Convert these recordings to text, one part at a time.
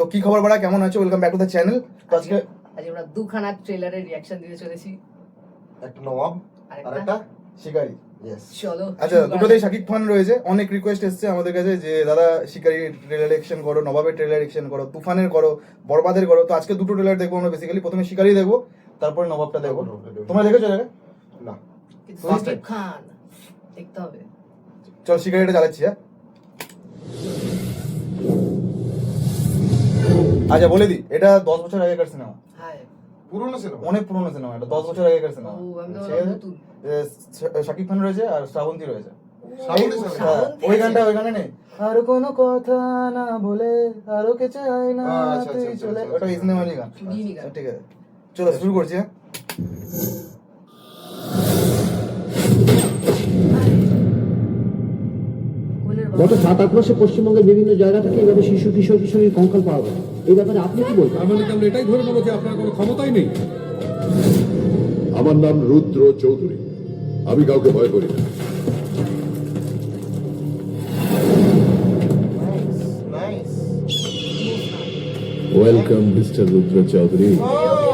তো কি খবর বাড়া, কেমন আছো? Welcome back to the channel. তো আজকে আমরা দুখানা ট্রেলারের রিঅ্যাকশন দিতে চলেছি। একটা নবাব আর একটা শিকারি। ইয়েস। চলো আচ্ছা, দুটোতেই শাকিব খান রয়েছে। অনেক রিকোয়েস্ট এসেছে আমাদের কাছে যে দাদা শিকারি ট্রেলার রিঅ্যাকশন করো, নবাবের ট্রেলার রিঅ্যাকশন করো, তুফানের করো, বরবাদের করো। তো আজকে দুটো ট্রেলার দেখবো আমরা। বেসিক্যালি প্রথমে শিকারি দেখবো, তারপরে নবাবটা দেখবো। তোমরা দেখেছো জায়গা? না, কিন্তু First শাকিব time. খান দেখতে হবে। চল শিকারিটা চালাচ্ছি। হ্যাঁ, আচ্ছা বলে দিই, এটা 10 বছর আগেকার সিনেমা। হ্যাঁ, পুরনো সিনেমা। অনেক পুরনো সিনেমা, এটা 10 বছর আগেকার সিনেমা। ও আমি তো ঠিক আছে? নতুন। শাকিব খান রয়েছে আর শ্রাবন্তী রয়েছে। শ্রাবন্তী এই- সিনেমা। হ্যাঁ, ওই গানটা নেই, আর কোনো কথা না বলে আরো কে চাই না আচ্ছা, তুই আচ্ছা, চলে, আচ্ছা, ওটা এই আচ্ছা। সিনেমারই গান। শুনিনি গান। ঠিক আছে, চলো শুরু করছি। হ্যাঁ, কোলের গত বাবা। 7-8 মাসে পশ্চিমবঙ্গের বিভিন্ন জায়গা থেকে এভাবে শিশু কিশোর কিশোরীর কঙ্কাল পাওয়া গেছে। এই ব্যাপারে আপনি কি বলবেন? তার মানে কি আমরা এটাই ধরে নেবো যে আপনার কোনো ক্ষমতাই নেই? আমার নাম রুদ্র চৌধুরী, আমি কাউকে ভয় করি না। নাইস। ওয়েলকাম মিস্টার রুদ্র চৌধুরী,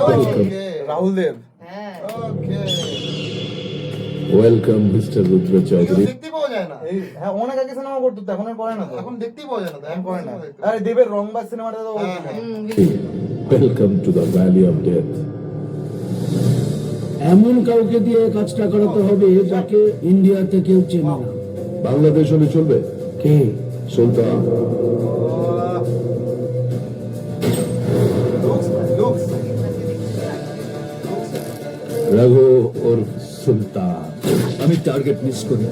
ওয়েলকাম। ওকে। রাহুল দেব। হ্যাঁ, ওকে। ওয়েলকাম মিস্টার রুদ্র চৌধুরী। দেখতে পাওয়া যায় না। এই হ্যাঁ, অনেক আগে সিনেমা করতো তো, এখন আর করে না তো। এখন দেখতেই পাওয়া যায় না। এখন করে না। দেখতে আরে দেবের রংবাজ সিনেমাটা তো হ্যাঁ, হ্যাঁ। Welcome to the valley of death. এমন কাউকে দিয়ে কাজটা করাতে হবে যাকে ইন্ডিয়াতে কেউ চেনে না। বাংলাদেশ হলে চলবে? কে? সুলতান। লুকস। রঘু ওরফ সুলতান। আমি টার্গেট মিস করি।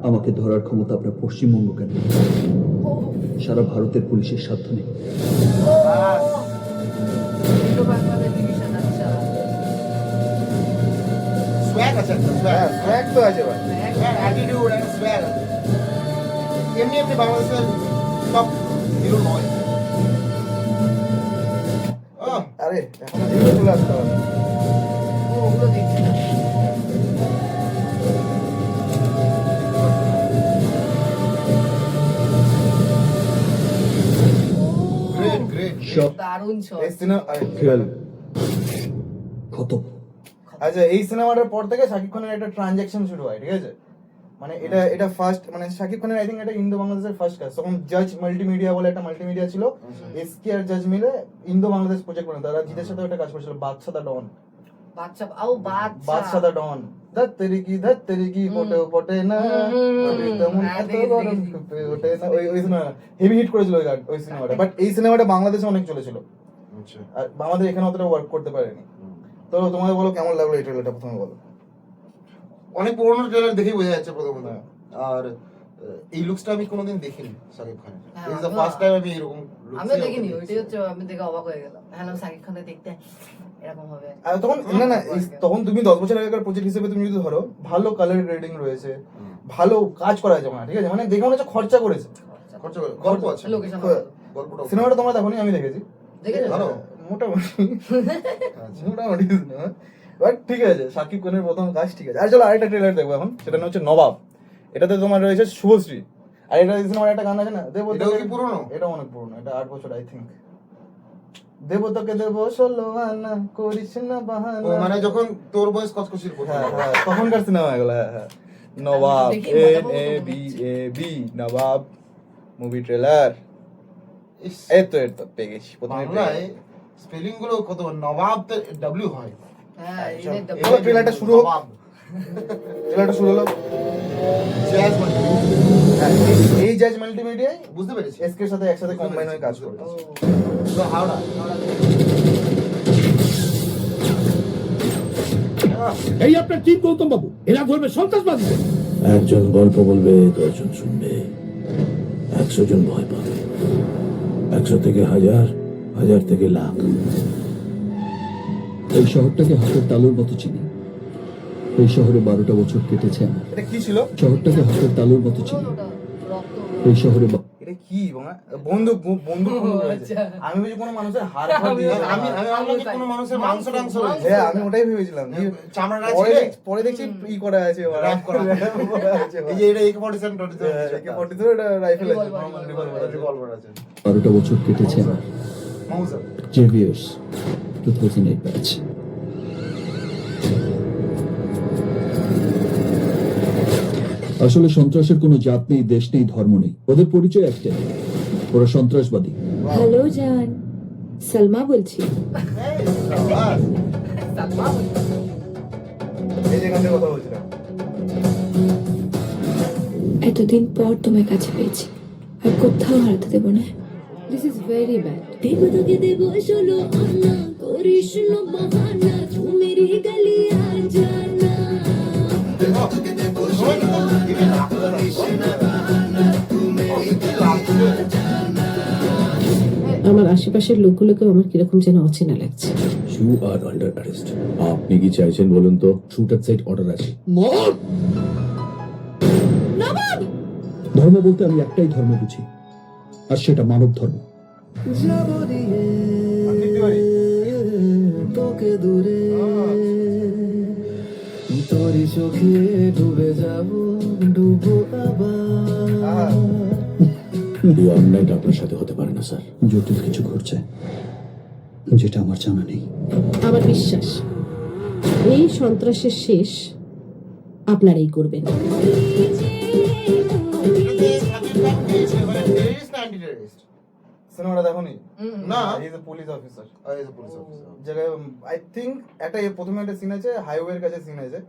আমাকে ধরার ক্ষমতা আপনার পশ্চিমবঙ্গ কেন, সারা ভারতের পুলিশের সাধ্য নেই। দুটো বাংলাদেশ ডিভিশন। আচ্ছা, সোয়াগ আছে একটা হ্যাঁ, সোয়াগ। swag তো আছে ভাই। অ্যাটিটিউড এন্ড সোয়াগ আছে। এমনি বাংলাদেশের টপ হিরো নয়। আরে এখন যেগুলো চলে আসতে হবে। ও ওগুলো দেখছি না। Great great. দারুণ শট। এই সিনেমা কত আচ্ছা, এই সিনেমাটার পর থেকে শাকিব খানের একটা ট্রানজাকশন শুরু হয়। ঠিক আছে, মানে এটা ফার্স্ট, মানে শাকিব খানের আই থিঙ্ক এটা ইন্দো বাংলাদেশের ফার্স্ট কাজ। তখন জাজ মাল্টিমিডিয়া বলে একটা মাল্টিমিডিয়া ছিল, এসকে আর জাজ মিলে ইন্দো বাংলাদেশ প্রজেক্ট করে। তারা জিতের সাথে একটা কাজ করেছিল, বাদশা দা ডন। বাচ্চা বাদশা দা ডন, ধত তেরি কি পটে পটে না, আমি তেমন এত গরম ফুপে ওঠে না। ওই সিনেমা হেভি হিট করেছিল ওই সিনেমাটা। বাট এই সিনেমাটা বাংলাদেশে অনেক চলেছিল, আচ্ছা। আর বাংলাদেশ এখানে অতটা ওয়ার্ক করতে পারেনি। তো তোমাদের বলো কেমন লাগলো এই ট্রেলারটা, প্রথমে বলো। অনেক পুরোনো ট্রেলার দেখেই বোঝা যাচ্ছে প্রথমত। আর এই লুকসটা আমি কোনোদিন দেখিনি শাকিব খানের। হ্যাঁ, ইজ দ্য আমিও- ফার্স্ট টাইম আমি এরকম looks আমিও এ দেখিনি। ওকে ওইটাই হচ্ছে, আমি দেখে অবাক হয়ে গেলাম। হ্যাঁ, শাকিব খানকে দেখতে এরকম হবে। আর তখন না তখন তুমি 10 বছর আগেকার প্রজেক্ট হিসেবে তুমি যদি ধরো, ভালো কালার গ্রেডিং রয়েছে, ভালো কাজ করা যাবে না। ঠিক আছে, মানে দেখে মনে হচ্ছে খরচা করেছে। খরচা করে গল্প আছে। লোকেশন গল্পটা সিনেমাটা তোমরা দেখোনি, আমি দেখেছি। দেখেছো? ভালো। মোটামুটি আচ্ছা। মোটামুটি সিনেমা, বাট ঠিক আছে, শাকিব খানের প্রথম কাজ ঠিক আছে। আর চলো আরেকটা ট্রেলার দেখবো এখন, সেটা হচ্ছে নবাব। এটাতে তোমার রয়েছে শুভশ্রী, আর এটা সিনেমার একটা গান আছে না, দেব এটাও কি পুরনো? এটা অনেক পুরনো, এটা 8 বছর আই থিঙ্ক। দেব তোকে দেব 16 আনা, করিস না ও বাহানা। মানে যখন তোর বয়স কচকচির প্রথম। হ্যাঁ হ্যাঁ, তখনকার সিনেমা এগুলো। হ্যাঁ হ্যাঁ, নবাব, দেখি, NABAB, নবাব মুভি ট্রেলার। ইস, এই তো পেয়ে গেছি প্রথমে। বাংলায় স্পেলিং গুলো কত, নবাব তো ডব্লিউ হয়। হ্যাঁ, চল, এটা এবার ট্রেলারটা শুরু হোক। নবাব। ট্রেলারটা শুরু হলো। Jazz মানে। হ্যাঁ, এই জাজ মাল্টিমিডিয়ায় বুঝতে পেরেছি। এসকে এর সাথে একসাথে কম্বাইন হয়ে কাজ করবে। ও তো হাওড়া। এই আপনার টিম গৌতম বাবু, এরা ধরবে সন্ত্রাসবাদী। একজন গল্প বলবে, 10 জন শুনবে, 100 জন ভয় পাবে, 100 থেকে 1000, 1000 থেকে লাখ। এই শহরটাকে হাতের তালুর মতো চিনি। এই শহরে 12টা বছর কেটেছে আমার। এটা কি ছিল? শহরটাকে হাতের তালুর মতো চিনি। ওটা রক্ত। এই শহরে এটা কি বন্দুক বন্দুক ও, রয়েছে। আচ্ছা। আমি ভেবেছি কোনো মানুষের হাড় ফাড় আমিও দিয়ে আমি আমি ভাবলাম কি কোনো মানুষের মাংস টাংস রয়েছে। হ্যাঁ আমি ওটাই ভেবেছিলাম যে চামড়াটা পরে ছিল পরে দেখছি ই করা আছে Wrap করা। আছে এই যে এটা AK-47 AK-47 এটা রাইফেল আছে Revolver, normal revolver আছে। রিভলভার আছে 12টা বছর কেটেছে আমার। মাউজার জেভিয়ার্স 2008 ব্যাচ। আসলে সন্ত্রাসের কোনো জাত নেই, দেশ নেই, ধর্ম নেই, ওদের পরিচয় একটাই, ওরা সন্ত্রাসবাদী। হ্যালো জান, সালমা বলছি। সালমা বলছে। এই যেখান থেকে কথা বলছিলাম এতদিন পর তোমার কাছে পেয়েছি, আর কোথাও হারাতে দেবো না। This is very bad. দেবো তোকে দেবো ষোলো আনা, করিস না বাহানা, তু মেরি গলি আ জানা। আমার আশেপাশের লোকগুলোকেও আমার কিরকম যেন অচেনা লাগছে। You are under arrest. আপনি কি চাইছেন বলুন তো? শুট অ্যাট সাইট অর্ডার আছে। ধর্ম বলতে আমি একটাই ধর্ম বুঝি, আর সেটা মানব ধর্ম। আঙ্কিত তিওয়ারি তোকে দূরে তোরি চোখে ডুবে যাব, ডুবো আবার। এই অন্যায়টা আপনার সাথে হতে পারে না স্যার। জটিল কিছু ঘটছে যেটা আমার জানা নেই। আমার বিশ্বাস এই সন্ত্রাসের শেষ আপনারাই করবেন। সিনেমাটা দেখোনি? না। হি is A police officer. Police officer জায়গায় আই থিঙ্ক প্রথমে একটা সিন আছে, হাইওয়ের কাছে সিন আছে,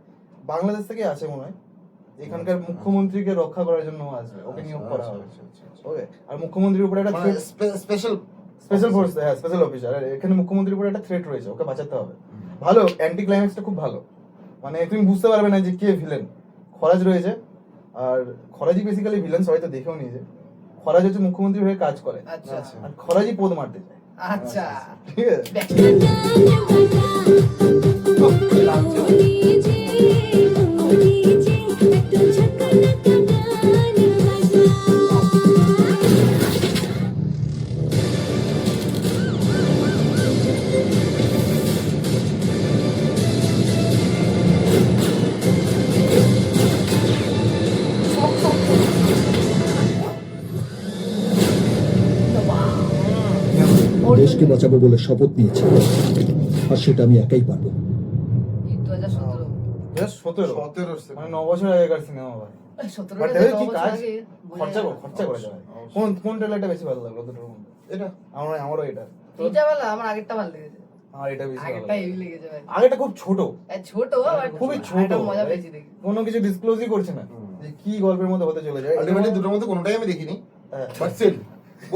বাংলাদেশ থেকে আছে মনে হয়। এখানকার মুখ্যমন্ত্রীকে রক্ষা করার জন্য আসবে, ওকে নিয়োগ করা হবে। ওকে, আর মুখ্যমন্ত্রীর উপরে একটা স্পেশাল স্পেশাল ফোর্স, হ্যাঁ স্পেশাল অফিসার, আর এখানে মুখ্যমন্ত্রীর উপরে একটা থ্রেট রয়েছে, ওকে বাঁচাতে হবে। ভালো, অ্যান্টি ক্লাইম্যাক্সটা খুব ভালো, মানে তুমি বুঝতে পারবে না যে কে ভিলেন। খরাজ রয়েছে, আর খরাজি বেসিক্যালি ভিলেন, সবাই তো দেখেও নিয়েছে। খরাজ হচ্ছে মুখ্যমন্ত্রী হয়ে কাজ করে, আচ্ছা আর খরাজি পদ মারতে চায়, আচ্ছা ঠিক আছে? দেশকে বাঁচাবো বলে শপথ নিয়েছি, আর সেটা আমি একাই পারবো। 2017 2017 মানে 9 বছর আগেকার সিনেমা ভাই। 17 But টা দেখো তো কি বছর কাজ, আগে খরচা করে যায়। কোন ট্রেলারটা বেশি ভালো লাগলো দুটোর মধ্যে? এটা আমারও এটা, এটা ভালো, আমার আগেরটা ভালো লেগেছে। আমার এটা বেশি ভালো আগেরটা লাগলো। হেভি লেগেছে ভাই। আগেটা খুব ছোট, ছোট আর খুবই ছোট, এটা মজা পেয়েছি দেখি। কোনো কিছু ডিসক্লোজই করছে না যে কি গল্পের মধ্যে হতে চলে যায়। আলটিমেটলি দুটোর মধ্যে কোনোটাই আমি দেখিনি, হ্যাঁ। বাট স্টিল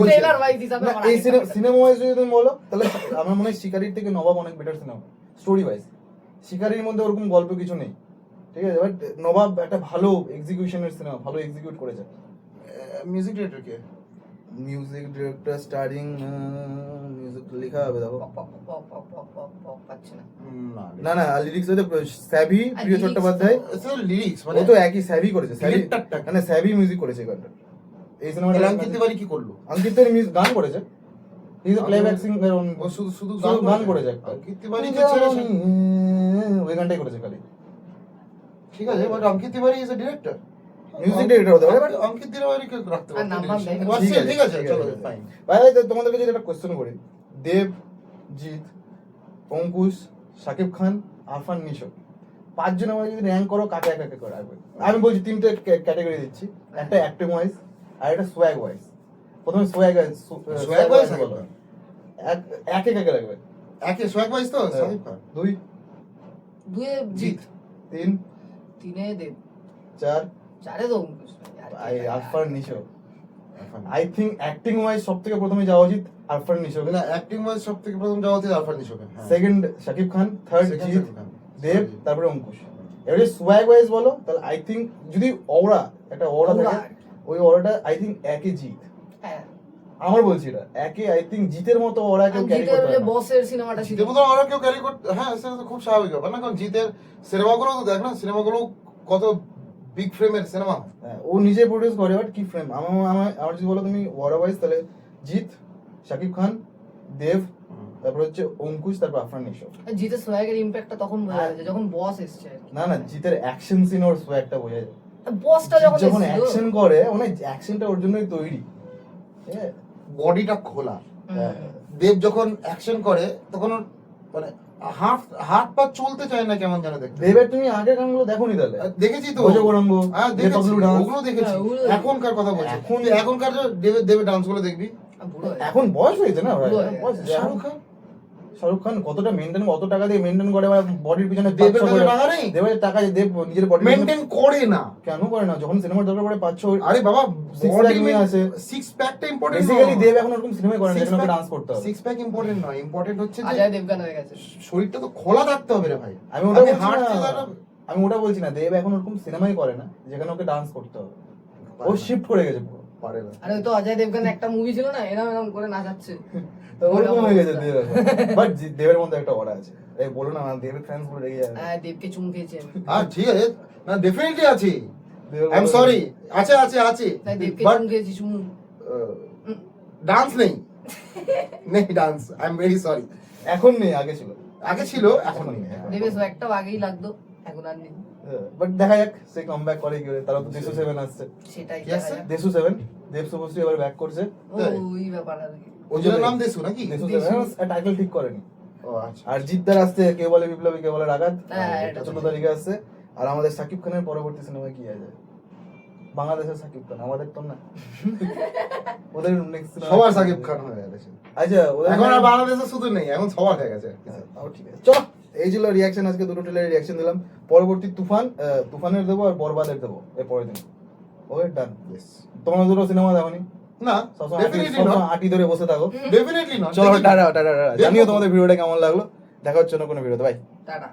ট্রেলার ওয়াইজ হিসাবে না, আমার এই আগেরটা better। সিনেমা ওয়াইজ যদি তুমি বলো তাহলে আমার মনে হয় শিকারির থেকে নবাব অনেক বেটার সিনেমা স্টোরি ওয়াইজ। শিকারির মধ্যে ওরকম গল্প কিছু নেই, ঠিক আছে, বাট নবাব একটা ভালো এক্সিকিউশনের সিনেমা, ভালো এক্সিকিউট করেছে। মিউজিক ডিরেক্টর কে? মিউজিক ডিরেক্টর স্টারিং মিউজিক লেখা হবে দেখো। পাচ্ছি না। না না, লিরিক্স হচ্ছে স্যাভি, আর প্রিয় lyrics চট্টোপাধ্যায়। লিরিক্স ও মানে তো একই স্যাভি করেছে, স্যাভি Director-টা কি? মানে স্যাভি মিউজিক করেছে গানটা। এই সিনেমাটা অঙ্কিত তিওয়ারি কি করলো? অঙ্কিত তিওয়ারি মিউজিক গান করেছে, he is a playback singer, ও শুধু শুধু গান করেছে একটা। অঙ্কিত তিওয়ারি কে ছেড়ে ওই গানটাই করেছে খালি। ঠিক আছে, but Ankit Tiwari is a director, music director হতে পারে, বাট অঙ্কিত তিওয়ারি কে রাখতে আর নাম বাম নেই। পারবে। ঠিক আছে চলো ফাইন। ভাই তোমাদেরকে যদি একটা কোশ্চেন করি, দেব, জিৎ, অঙ্কুশ, শাকিব খান, আরফান নিশো, পাঁচজনের মধ্যে যদি র্যাঙ্ক করো কাকে কাকে করে রাখবে? আমি বলছি তিনটে ক্যাটাগরি দিচ্ছি, একটা অ্যাক্টিং ওয়াইজ, আর একটা সোয়াগ ওয়াইজ। প্রথমে সোয়াগ wise বলো, একে কাকে রাখবে? একে সোয়াগ ওয়াইজ তো সাকিব খান, 2, দুয়ে জিৎ, 3, তিনে দেব, 4 চারে তো অঙ্কুশ ভাই। আর কে ভাই? Arfan Nisho. I think acting wise সব থেকে প্রথমে যাওয়া উচিত আরফান নিশো, না অ্যাক্টিং ওয়াইজ সবথেকে প্রথম যাওয়া উচিত Arfan নিশোকে। Second Shakib Khan, third Second Jeet, Shakib Khan, দেব, sorry। তারপরে অঙ্কুশ। এবারে সোয়াগ ওয়াইজ বলো তাহলে আই থিঙ্ক যদি অরা একটা অরা থাকে, ওই অরাটা আই থিঙ্ক একে জিৎ। হ্যাঁ, আমার বলছি এটা একে, আই থিঙ্ক জিতের মতো ওরা কেউ ক্যারি জিতের করতে যে পারে না। বসের সিনেমাটা ছিল, জিতের মতো আরো কেউ ক্যারি করতে, হ্যাঁ সেটা তো খুব স্বাভাবিক ব্যাপার না, কারণ জিতের সিনেমাগুলো তো দেখ না, সিনেমাগুলো কত বিগ ফ্রেমের সিনেমা। হ্যাঁ, ও নিজে প্রডিউস করে, বাট কি ফ্রেম। আমার যদি বলো তুমি ওয়ার ওয়াইজ, তাহলে জিৎ, শাকিব খান, দেব, তারপর হচ্ছে অঙ্কুশ, তারপর আফরান নিশো। জিতের সোয়াগের ইম্প্যাক্টটা তখন বোঝা যাচ্ছে যখন বস এসছে আর কি। না জিতের অ্যাকশন সিন ওর সোয়াগটা বোঝা যায়। বসটা জিৎ যখন যখন এসেছিল, অ্যাকশন করে, মানে অ্যাকশনটা ওর জন্যই তৈরি। হ্যাঁ, বডিটা খোলা। হ্যাঁ। দেব যখন অ্যাকশন করে তখন ওর মানে হাত পা চলতে চায় না, কেমন যেন দেখতে। দেবের তুমি আগের গানগুলো দেখোনি তাহলে? দেখেছি তো, ভোজগৌরাঙ্গ, হ্যাঁ দেব দেখেছি, ব্লু ডান্স। ওগুলো দেখেছি। হ্যাঁ, ওগুলো- এখনকার কথা বলছি, এখন- এখনকার যে দেবের ডান্স গুলো দেখবি। বুড়ো হয়ে এখন বয়স হয়েছে না ভাই, বুড়ো হয়ে বয়স হয়েছে। শাহরুখ খান, শাহরুখ খান কতটা মেনটেন, কত টাকা দিয়ে মেনটেন করে, বডির পিছনে দেবের 500 কাছে করে। টাকা নেই, দেবের টাকা, দেব নিজের বডি মেনটেন করে না। কেন করে না? যখন সিনেমার দরকার পড়ে 500। আরে বাবা, Six pack নিয়ে আসে। সিক্স প্যাকটা ইম্পর্টেন্ট। বেসিক্যালি দেব এখন ওরকম সিনেমা করে না যেখানে ওকে ডান্স করতে হবে। সিক্স প্যাক ইম্পর্টেন্ট নয়, ইম্পর্টেন্ট হচ্ছে যে অজয় দেবগান হয়ে গেছে। শরীরটা তো খোলা থাকতে হবে রে ভাই। আমি ওটা বলছি হাঁটতে না, দাঁড়াবো। আমি ওটা বলছি না, দেব এখন ওরকম সিনেমাই করে না যেখানে ওকে ডান্স করতে হবে। ও শিফট করে গেছে পুরো, পারে না। আরে ওই তো অজয় দেবগান একটা মুভি ছিল না, এরকম এরকম করে নাচাচ্ছে। ওরকম হয়ে গেছে দেব এখন। বাট দেবের মধ্যে একটা অরা আছে। এই বলো না, দেবের ফ্যান্স বলে রেগে যাবে। হ্যাঁ, দেবকে চুমু খেয়েছি আমি। ঠিক আছে, না ডেফিনেটলি আছে। দেবের আই এম বলে- সরি, আছে আছে আছে, তাই দেবকে বাট চুমু খেয়েছি, চুমু। ডান্স নেই, নেই dance. I am very sorry. এখন নেই, আগে ছিল। আগে ছিল, এখন নেই। দেবের সোয়াগটাও আগেই লাগতো, এখন আর নেই। বাট দেখা যাক সে কামব্যাক করে কি করে। তারা তো দেশু 7 আসছে। সেটাই কি আছে? দেখা যাক। দেশু 7, দেব শুভশ্রী এবার ব্যাক করছে। ওই ব্যাপার আর কি। ওই জন্য নাম দেশু নাকি? দেশু দেশু। 7 টাইটেল ঠিক করেনি। ও আচ্ছা। আর জিদ্দার আসছে, কে বলে বিপ্লবী, কে বলে রাগাত, হ্যাঁ, এটা 14 তারিখে আসছে। আর আমাদের শাকিব খানের পরবর্তী সিনেমায় কি আছে? বাংলাদেশের শাকিব খান, আমাদের তো না। ওদের নেক্সট সবার সাকিব খান হয়ে গেছে আচ্ছা, ওদের এখন। আর বাংলাদেশে শুধু নেই, এখন সবার হয়ে গেছে। তাও ঠিক আছে। চলো, এই ছিল রিয়াকশন। আজকে দুটো ট্রেলারের রিয়াকশন দিলাম। পরবর্তী তুফানের দেবো আর বরবাদের দেবো এর পরের দিন। ওকে, ডান। Yes. তোমরা দুটো সিনেমা দেখোনি? না, সবসময় ডেফিনেটলি নট, আটি ধরে বসে থাকো। Definitely not. চলো, টাটা টাটা টাটা। জানিও তোমাদের ভিডিওটা কেমন লাগলো। দেখা হচ্ছে অন্য কোনো ভিডিওতে। বাই। টাটা।